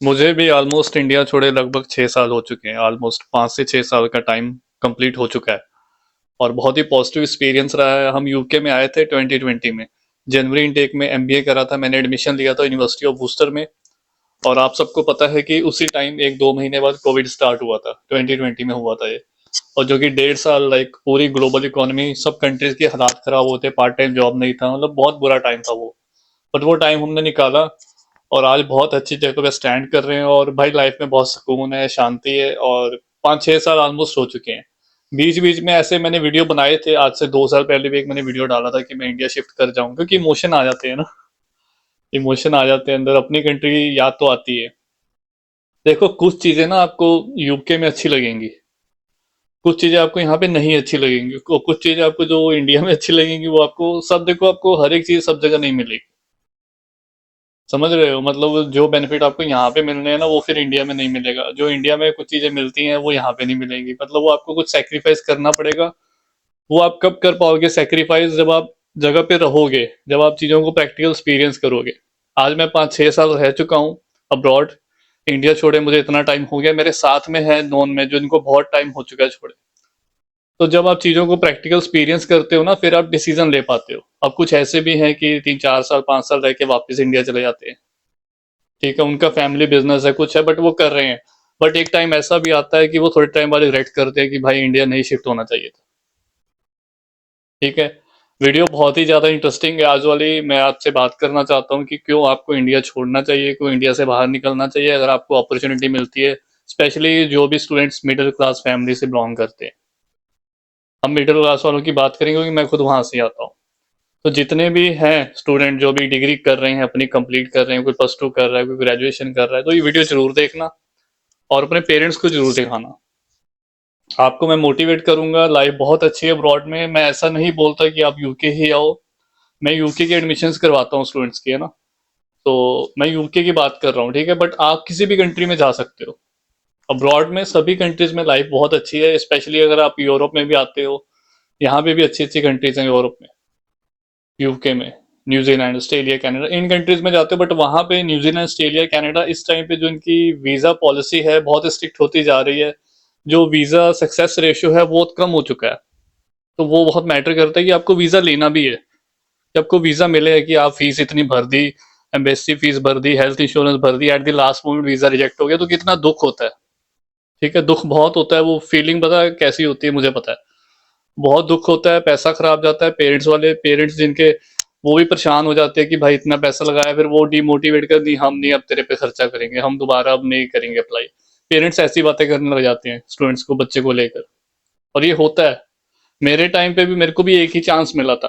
मुझे भी almost India छोड़े लगभग 6 साल हो चुके हैं। ऑलमोस्ट 5 से 6 साल का टाइम कंप्लीट हो चुका है और बहुत ही पॉजिटिव एक्सपीरियंस रहा है। हम यूके में आए थे 2020 में। जनवरी इनटेक में एमबीए करा था, मैंने एडमिशन लिया था यूनिवर्सिटी ऑफ वूस्टर में। और आप सबको पता है कि उसी टाइम 1-2 महीने बाद कोविड स्टार्ट हुआ था, 2020 में हुआ था ये। और जो कि 1.5 साल लाइक पूरी ग्लोबल इकोनॉमी सब कंट्रीज के हालात खराब होते, पार्ट टाइम जॉब नहीं था, मतलब बहुत बुरा टाइम था वो। बट वो टाइम हमने निकाला और आज बहुत अच्छी जगह पे स्टैंड कर रहे हैं। और भाई लाइफ में बहुत सुकून है, शांति है। और 5-6 साल ऑलमोस्ट हो चुके हैं। बीच बीच में ऐसे मैंने वीडियो बनाए थे, आज से 2 साल पहले भी एक मैंने वीडियो डाला था कि मैं इंडिया शिफ्ट कर जाऊं, क्योंकि इमोशन आ जाते हैं ना। इमोशन आ जाते हैं अंदर, अपनी कंट्री की याद तो आती है। देखो कुछ चीजें ना आपको यूके में अच्छी लगेंगी, कुछ चीजें आपको यहाँ पे नहीं अच्छी लगेंगी, कुछ चीजें आपको जो इंडिया में अच्छी लगेंगी वो आपको सब, देखो आपको हर एक चीज सब जगह नहीं मिलेगी। समझ रहे हो, मतलब जो बेनिफिट आपको यहाँ पे मिलने हैं ना वो फिर इंडिया में नहीं मिलेगा। जो इंडिया में कुछ चीजें मिलती हैं वो यहाँ पे नहीं मिलेंगी, मतलब वो आपको कुछ सेक्रीफाइस करना पड़ेगा। वो आप कब कर पाओगे सेक्रीफाइस, जब आप जगह पे रहोगे, जब आप चीजों को प्रैक्टिकल एक्सपीरियंस करोगे। आज मैं 5-6 साल रह चुका हूँ अब्रॉड। इंडिया छोड़े मुझे इतना टाइम हो गया, मेरे साथ में है नॉन में जो इनको बहुत टाइम हो चुका है छोड़े। तो जब आप चीजों को प्रैक्टिकल एक्सपीरियंस करते हो ना, फिर आप डिसीजन ले पाते हो। अब कुछ ऐसे भी हैं कि 3-4 साल 5 साल रह के वापस इंडिया चले जाते हैं। ठीक है, उनका फैमिली बिजनेस है, कुछ है, बट वो कर रहे हैं। बट एक टाइम ऐसा भी आता है कि वो थोड़े टाइम बाद रिग्रेट करते हैं कि भाई इंडिया नहीं शिफ्ट होना चाहिए था। ठीक है। वीडियो बहुत ही ज़्यादा इंटरेस्टिंग है आज वाली। मैं आपसे बात करना चाहता हूँ कि क्यों आपको इंडिया छोड़ना चाहिए, क्यों इंडिया से बाहर निकलना चाहिए अगर आपको अपॉर्चुनिटी मिलती है। स्पेशली जो भी स्टूडेंट्स मिडिल क्लास फैमिली से बिलोंग करते हैं। हम मिडिल क्लास वालों की बात करेंगे क्योंकि मैं खुद वहां से आता हूँ। तो जितने भी हैं स्टूडेंट जो भी डिग्री कर रहे हैं, अपनी कंप्लीट कर रहे हैं, कोई +2 कर रहा है, कोई ग्रेजुएशन कर रहा है, तो ये वीडियो जरूर देखना और अपने पेरेंट्स को जरूर दिखाना। आपको मैं मोटिवेट करूंगा। लाइफ बहुत अच्छी है अब्रॉड में। मैं ऐसा नहीं बोलता कि आप यूके ही आओ। मैं यूके के एडमिशन्स करवाता हूँ स्टूडेंट्स के, है ना। तो मैं यूके की बात कर रहा हूँ, ठीक है। बट आप किसी भी कंट्री में जा सकते हो। अब्रॉड में सभी कंट्रीज में लाइफ बहुत अच्छी है, स्पेशली अगर आप यूरोप में भी आते हो। यहाँ पे भी अच्छी अच्छी कंट्रीज हैं यूरोप में, यूके में। न्यूजीलैंड, ऑस्ट्रेलिया, कनाडा, इन कंट्रीज में जाते हो। बट वहां पे न्यूजीलैंड, ऑस्ट्रेलिया, कनाडा इस टाइम पे जो इनकी वीजा पॉलिसी है बहुत स्ट्रिक्ट होती जा रही है। जो वीजा सक्सेस रेशियो है बहुत कम हो चुका है। तो वो बहुत मैटर करता है कि आपको वीजा लेना भी है। कि आपको वीजा मिले है कि आप फीस इतनी भर दी, एम्बेसी फीस भर दी, हेल्थ इंश्योरेंस भर दी, at the last moment visa reject हो गया, तो कितना दुख होता है। ठीक है, दुख बहुत होता है। वो फीलिंग पता है कैसी होती है, मुझे पता है। बहुत दुख होता है, पैसा खराब जाता है। पेरेंट्स जिनके, वो भी परेशान हो जाते हैं कि भाई इतना पैसा लगाया, फिर वो डिमोटिवेट कर दी, हम नहीं अब तेरे पे खर्चा करेंगे, हम दोबारा अब नहीं करेंगे अप्लाई। पेरेंट्स ऐसी बातें करने लग जाते हैं स्टूडेंट्स को, बच्चे को लेकर। और ये होता है। मेरे टाइम पे भी मेरे को भी एक ही चांस मिला था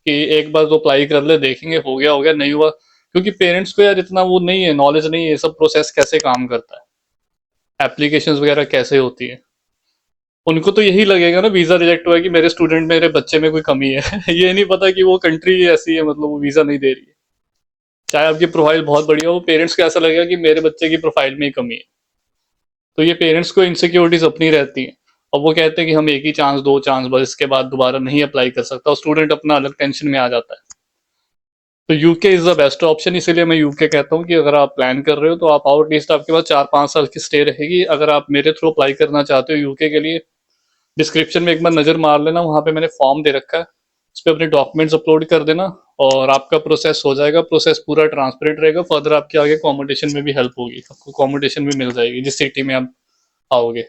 कि एक बार तो अप्लाई कर ले, देखेंगे हो गया हो गया, नहीं हुआ। क्योंकि पेरेंट्स को यार इतना वो नहीं है, नॉलेज नहीं है ये सब प्रोसेस कैसे काम करता है, एप्लीकेशंस वगैरह कैसे होती है। उनको तो यही लगेगा ना वीजा रिजेक्ट हुआ है कि मेरे स्टूडेंट, मेरे बच्चे में कोई कमी है। ये नहीं पता कि वो कंट्री ऐसी है, मतलब वो वीजा नहीं दे रही है। चाहे आपकी प्रोफाइल बहुत बढ़िया हो, पेरेंट्स को ऐसा लगेगा कि मेरे बच्चे की प्रोफाइल में ही कमी है। तो ये पेरेंट्स को इनसिक्योरिटीज अपनी रहती हैं। और वो कहते हैं कि हम एक ही चांस, दो चांस, बस इसके बाद दोबारा नहीं अप्लाई कर सकता, और स्टूडेंट अपना अलग टेंशन में आ जाता है। तो UK is the best option. इसीलिए मैं यूके कहता हूँ कि अगर आप प्लान कर रहे हो तो आप आओ, एटलीस्ट आपके पास 4-5 साल की स्टे रहेगी। अगर आप मेरे थ्रू अप्लाई करना चाहते हो यूके के लिए, डिस्क्रिप्शन में एक बार नजर मार लेना, वहां पे मैंने फॉर्म दे रखा है। उस पर अपने डॉक्यूमेंट्स अपलोड कर देना और आपका प्रोसेस हो जाएगा। प्रोसेस पूरा ट्रांसपेरेंट रहेगा। फर्दर आपके आगे अकोमोडेशन में भी हेल्प होगी, आपको अकोमोडेशन भी मिल जाएगी जिस सिटी में आप आओगे।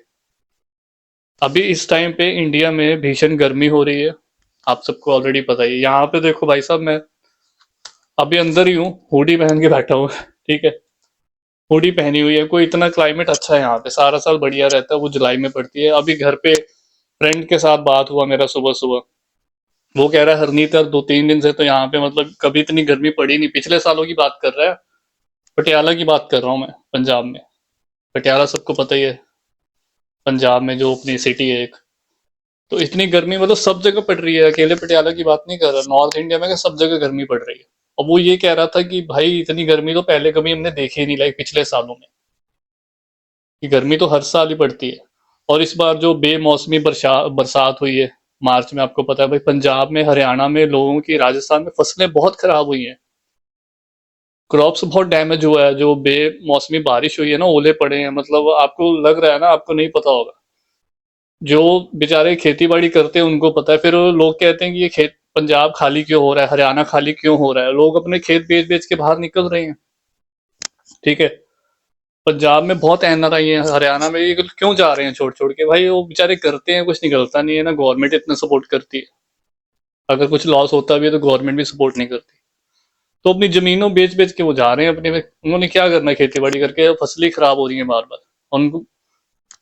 अभी इस टाइम पे इंडिया में भीषण गर्मी हो रही है, आप सबको ऑलरेडी पता ही है। यहाँ पे देखो भाई साहब, मैं अभी अंदर ही हूँ, हुडी पहन के बैठा हूँ। ठीक है, हुडी पहनी हुई है। कोई इतना क्लाइमेट अच्छा है यहाँ पे, सारा साल बढ़िया रहता है। वो जुलाई में पड़ती है। अभी घर पे फ्रेंड के साथ बात हुआ मेरा सुबह सुबह। वो कह रहा है हरनीत यार 2-3 दिन से तो यहाँ पे मतलब कभी इतनी गर्मी पड़ी नहीं, पिछले सालों की बात कर रहा है। पटियाला की बात कर रहा हूँ मैं, पंजाब में। पटियाला सबको पता ही है, पंजाब में जो अपनी सिटी है एक। तो इतनी गर्मी मतलब सब जगह पड़ रही है, अकेले पटियाला की बात नहीं कर रहा, नॉर्थ इंडिया में सब जगह गर्मी पड़ रही है। और वो ये कह रहा था कि भाई इतनी गर्मी तो पहले कभी हमने देखी ही नहीं, लाइक पिछले सालों में। कि गर्मी तो हर साल ही पड़ती है। और इस बार जो बेमौसमी बरसात हुई है मार्च में, आपको पता है भाई पंजाब में, हरियाणा में लोगों की, राजस्थान में फसलें बहुत खराब हुई हैं। क्रॉप्स बहुत डैमेज हुआ है, जो बेमौसमी बारिश हुई है ना, ओले पड़े हैं, मतलब आपको लग रहा है ना, आपको नहीं पता होगा। जो बेचारे खेती बाड़ी करते हैं उनको पता है। फिर वो लोग कहते हैं कि ये खेत पंजाब खाली क्यों हो रहा है, हरियाणा खाली क्यों हो रहा है, लोग अपने खेत बेच बेच के बाहर निकल रहे हैं। ठीक है, पंजाब में बहुत एनआरआई है, हरियाणा में ये क्यों जा रहे हैं छोड़ छोड़ के? भाई वो बेचारे करते हैं, कुछ निकलता नहीं है ना, गवर्नमेंट इतना सपोर्ट करती है। अगर कुछ लॉस होता भी है तो गवर्नमेंट भी सपोर्ट नहीं करती। तो अपनी जमीनों बेच बेच के वो जा रहे हैं अपने में, उन्होंने क्या करना है खेती बाड़ी करके, फसलें खराब हो रही हैं बार बार उनको।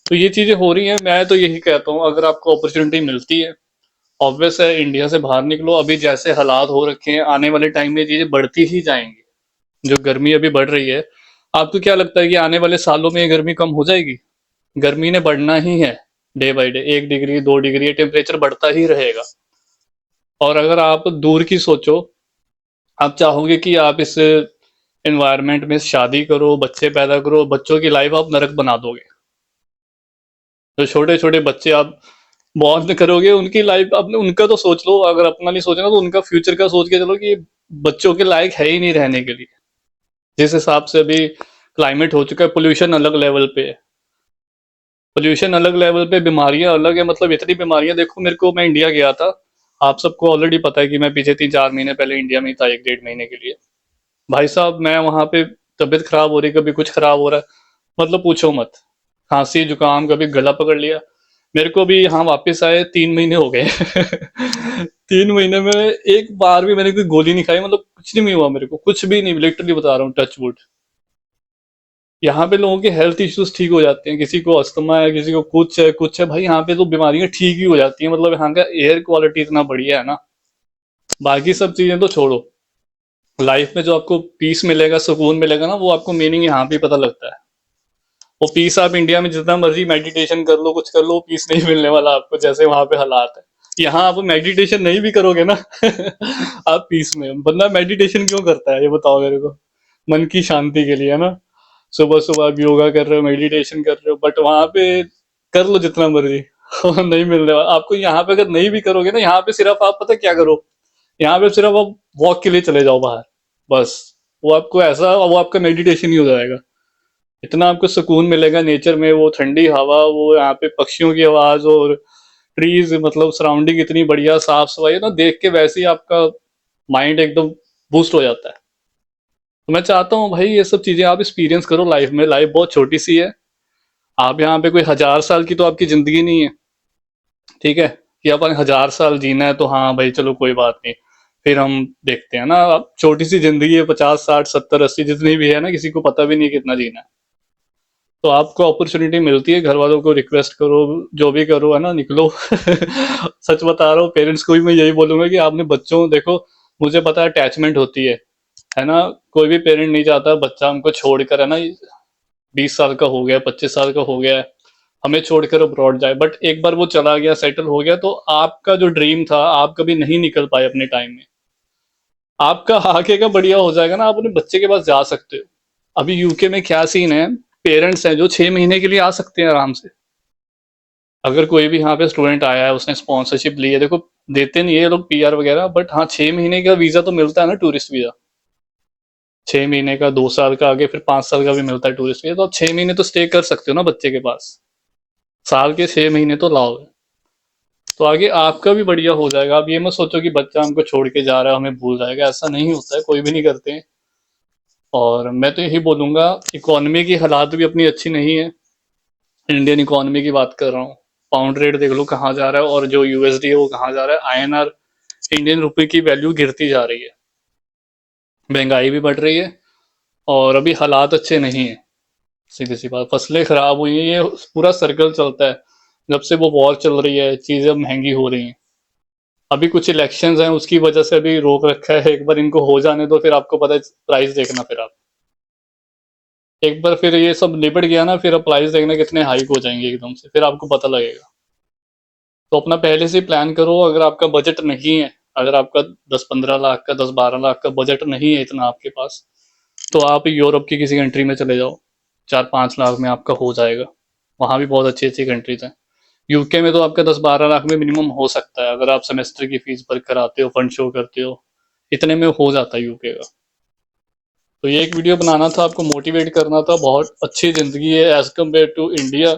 तो ये चीजें हो रही हैं। मैं तो यही कहता हूँ, अगर आपको अपॉर्चुनिटी मिलती है, ऑब्वियस है इंडिया से बाहर निकलो। अभी जैसे हालात हो रखे हैं, आने वाले टाइम में चीजें बढ़ती ही जाएंगी। जो गर्मी अभी बढ़ रही है, आपको क्या लगता है कि आने वाले सालों में ये गर्मी कम हो जाएगी? गर्मी ने बढ़ना ही है। Day by day 1 degree 2 degree temperature बढ़ता ही रहेगा। और अगर आप दूर की सोचो, आप चाहोगे कि आप इस एनवायरनमेंट में शादी करो, बच्चे पैदा करो, बच्चों की लाइफ आप नरक बना दोगे। जो छोटे छोटे बच्चे आप बॉर्न करोगे, उनकी लाइफ अपने उनका तो सोच लो। अगर अपना नहीं सोचना तो उनका फ्यूचर का सोच के चलो कि ये बच्चों के लायक है ही नहीं रहने के लिए। जिस हिसाब से अभी क्लाइमेट हो चुका है, पोल्यूशन अलग लेवल पे है, पोल्यूशन अलग लेवल पे, बीमारियां अलग है। मतलब इतनी बीमारियां देखो, मेरे को, मैं इंडिया गया था, आप सबको ऑलरेडी पता है कि मैं पीछे 3-4 महीने पहले इंडिया में ही था, 1-1.5 महीने के लिए। भाई साहब मैं वहां पे, तबीयत खराब हो रही, कभी कुछ खराब हो रहा है, मतलब पूछो मत। खांसी जुकाम, कभी गला पकड़ लिया। मेरे को भी यहाँ वापस आए 3 महीने हो गए 3 महीने में एक बार भी मैंने कोई गोली नहीं खाई, मतलब कुछ नहीं हुआ मेरे को, कुछ भी नहीं, लिटरली बता रहा हूँ, टच वुड। यहाँ पे लोगों के हेल्थ इश्यूज ठीक हो जाते हैं, किसी को अस्थमा है, किसी को कुछ है भाई, यहाँ पे तो बीमारियां ठीक ही हो जाती हैं। मतलब यहाँ का एयर क्वालिटी इतना बढ़िया है ना। बाकी सब चीजें तो छोड़ो, लाइफ में जो आपको पीस मिलेगा, सुकून मिलेगा ना, वो आपको मीनिंग यहाँ पे पता लगता है। वो पीस आप इंडिया में जितना मर्जी मेडिटेशन कर लो, कुछ कर लो, पीस नहीं मिलने वाला आपको, जैसे वहां पे हालात है। यहाँ आप मेडिटेशन नहीं भी करोगे ना आप पीस में, बंदा मेडिटेशन क्यों करता है ये बताओ मेरे को? मन की शांति के लिए, है ना। सुबह सुबह आप योगा कर रहे हो, मेडिटेशन कर रहे हो, बट वहां पे कर लो जितना मर्जी नहीं मिलने वाला आपको। यहाँ पे अगर नहीं भी करोगे ना, यहाँ पे सिर्फ आप पता क्या करो, यहाँ पे सिर्फ आप वॉक के लिए चले जाओ बाहर, बस। वो आपको ऐसा, वो आपका मेडिटेशन ही हो जाएगा। इतना आपको सुकून मिलेगा नेचर में, वो ठंडी हवा, वो यहाँ पे पक्षियों की आवाज और ट्रीज, मतलब सराउंडिंग इतनी बढ़िया, साफ सफाई है ना, देख के वैसे ही आपका माइंड एकदम बूस्ट हो जाता है। तो मैं चाहता हूँ भाई ये सब चीजें आप एक्सपीरियंस करो लाइफ में। लाइफ बहुत छोटी सी है। आप यहाँ पे कोई 1000 साल की तो आपकी जिंदगी नहीं है। ठीक है, कि अपन 1000 साल जीना है तो हाँ भाई चलो कोई बात नहीं, फिर हम देखते हैं ना। अब छोटी सी जिंदगी है, 50 60 70 80 जितनी भी है ना, किसी को पता भी नहीं कितना जीना है। तो आपको अपॉर्चुनिटी मिलती है, घर वालों को रिक्वेस्ट करो, जो भी करो, है ना, निकलो सच बता रहा हूँ, पेरेंट्स को भी मैं यही बोलूंगा कि आपने बच्चों, देखो मुझे पता है अटैचमेंट होती है ना। कोई भी पेरेंट नहीं चाहता बच्चा हमको छोड़कर, है ना, 20 साल का हो गया, 25 साल का हो गया है, हमें छोड़कर अब्रॉड जाए। बट एक बार वो चला गया, सेटल हो गया, तो आपका जो ड्रीम था, आप कभी नहीं निकल पाए अपने टाइम में, आपका आगे का बढ़िया हो जाएगा ना, आप अपने बच्चे के पास जा सकते हो। अभी यूके में क्या सीन है, पेरेंट्स हैं जो 6 महीने के लिए आ सकते हैं आराम से। अगर कोई भी यहाँ पे स्टूडेंट आया है, उसने स्पॉन्सरशिप ली है, देखो देते नहीं है ये लोग पीआर वगैरह, बट हाँ 6 महीने का वीजा तो मिलता है ना, टूरिस्ट वीजा। 6 महीने का, 2 साल का, आगे फिर 5 साल का भी मिलता है टूरिस्ट वीजा। तो आप 6 महीने तो स्टे कर सकते हो ना बच्चे के पास, साल के 6 महीने तो लाओगे, तो आगे आपका भी बढ़िया हो जाएगा। आप ये मत सोचो कि बच्चा हमको छोड़ के जा रहा है, हमें भूल जाएगा, ऐसा नहीं होता है, कोई भी नहीं करते हैं। और मैं तो यही बोलूंगा, इकोनॉमी की हालात भी अपनी अच्छी नहीं है। इंडियन इकोनॉमी की बात कर रहा हूँ, पाउंड रेट देख लो कहाँ जा रहा है, और जो यूएसडी है वो कहाँ जा रहा है, आईएनआर, इंडियन रुपए की वैल्यू गिरती जा रही है, महंगाई भी बढ़ रही है, और अभी हालात अच्छे नहीं है। सीधी सी बात, फसलें खराब हुई हैं, ये पूरा सर्कल चलता है। जब से वो वॉर चल रही है, चीजें महंगी हो रही हैं। अभी कुछ इलेक्शंस हैं, उसकी वजह से अभी रोक रखा है, एक बार इनको हो जाने दो, फिर आपको पता है प्राइस देखना। फिर आप एक बार फिर ये सब निपट गया ना, फिर आप प्राइस देखना कितने हाइक हो जाएंगे एकदम से, फिर आपको पता लगेगा। तो अपना पहले से प्लान करो। अगर आपका बजट नहीं है, अगर आपका 10-15 लाख का, 10-12 लाख का बजट नहीं है इतना आपके पास, तो आप यूरोप की किसी कंट्री में चले जाओ, 4-5 लाख में आपका हो जाएगा। वहाँ भी बहुत अच्छी अच्छी कंट्रीज हैं। यूके में तो आपका 10-12 लाख में मिनिमम हो सकता है, अगर आप सेमेस्टर की फीस भर कर आते हो, फंड शो करते हो, इतने में हो जाता है यूके का। तो ये एक वीडियो बनाना था, आपको मोटिवेट करना था। बहुत अच्छी ज़िंदगी है as compare to India.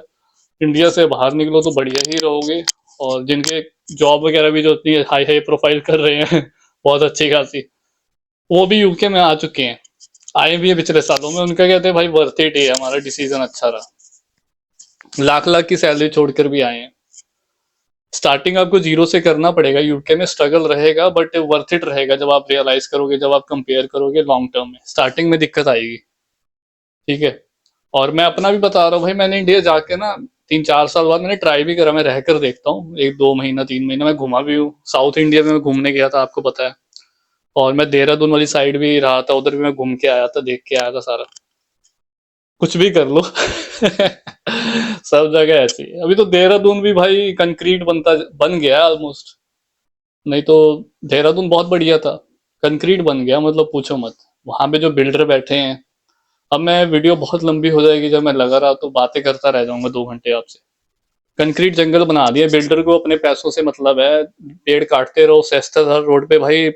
India से बाहर निकलो तो बढ़िया ही रहोगे। और जिनके जॉब वगैरह भी जो इतनी हाई हाई प्रोफाइल कर रहे हैं बहुत अच्छी खासी, वो भी यूके में आ चुके हैं, आए भी है पिछले सालों में। उनका कहते हैं भाई वर्थ इट है, हमारा डिसीजन अच्छा रहा। लाख लाख की सैलरी छोड़कर भी आए हैं। स्टार्टिंग आपको जीरो से करना पड़ेगा, यूके में स्ट्रगल रहेगा बट वर्थ इट रहेगा जब आप रियलाइज करोगे, जब आप कंपेयर करोगे लॉन्ग टर्म में। स्टार्टिंग में दिक्कत आएगी, ठीक है। और मैं अपना भी बता रहा हूँ भाई, मैंने इंडिया जाके ना 3-4 साल बाद मैंने ट्राई भी करा, मैं रह कर देखता हूँ 1-2 महीना 3 महीना। मैं घुमा भी हूँ, साउथ इंडिया में मैं घूमने गया था, आपको पता है। और मैं देहरादून वाली साइड भी रहा था, उधर भी मैं घूम के आया था, देख के आया था सारा। कुछ भी कर लो सब जगह ऐसी है। अभी तो देहरादून भी भाई कंक्रीट बन गया है ऑलमोस्ट। नहीं तो देहरादून बहुत बढ़िया था, कंक्रीट बन गया, मतलब पूछो मत। वहां पे जो बिल्डर बैठे हैं। अब मैं वीडियो बहुत लंबी हो जाएगी, जब मैं लगा रहा तो बातें करता रह जाऊंगा 2 घंटे आपसे। कंक्रीट जंगल बना दिया, बिल्डर को अपने पैसों से मतलब है। पेड़ काटते रहो। सेस्टर हर रोड पे भाई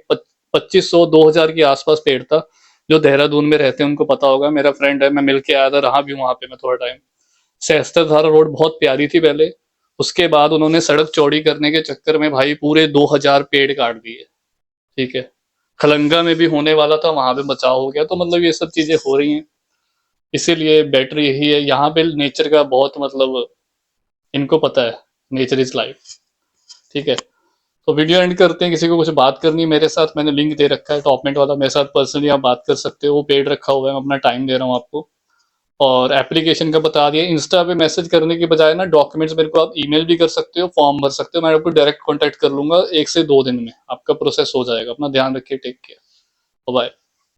2500-2000 के आसपास पेड़ था। जो देहरादून में रहते हैं उनको पता होगा, मेरा फ्रेंड है, मैं मिल के आया था, रहा भी वहां पे मैं थोड़ा टाइम। सहस्त्रधारा रोड बहुत प्यारी थी पहले। उसके बाद उन्होंने सड़क चौड़ी करने के चक्कर में भाई पूरे 2000 पेड़ काट दिए, ठीक है। खलंगा में भी होने वाला था, वहां पे बचाव हो गया। तो मतलब ये सब चीजें हो रही हैं। इसीलिए बेटर यही है, यहाँ पे नेचर का बहुत मतलब इनको पता है, नेचर इज लाइफ, ठीक है। तो वीडियो एंड करते हैं। किसी को कुछ बात करनी है मेरे साथ, मैंने लिंक दे रखा है टॉपमेंट वाला, मेरे साथ पर्सनली आप बात कर सकते हो। वो पेड रखा हुआ है, मैं अपना टाइम दे रहा हूँ आपको। और एप्लीकेशन का बता दिया। इंस्टा पे मैसेज करने के बजाय ना डॉक्यूमेंट्स मेरे को आप ईमेल भी कर सकते हो, फॉर्म भर सकते हो, मैं आपको डायरेक्ट कांटेक्ट कर लूंगा। 1 से 2 दिन में आपका प्रोसेस हो जाएगा। अपना ध्यान रखिए, टेक केयर, बाय।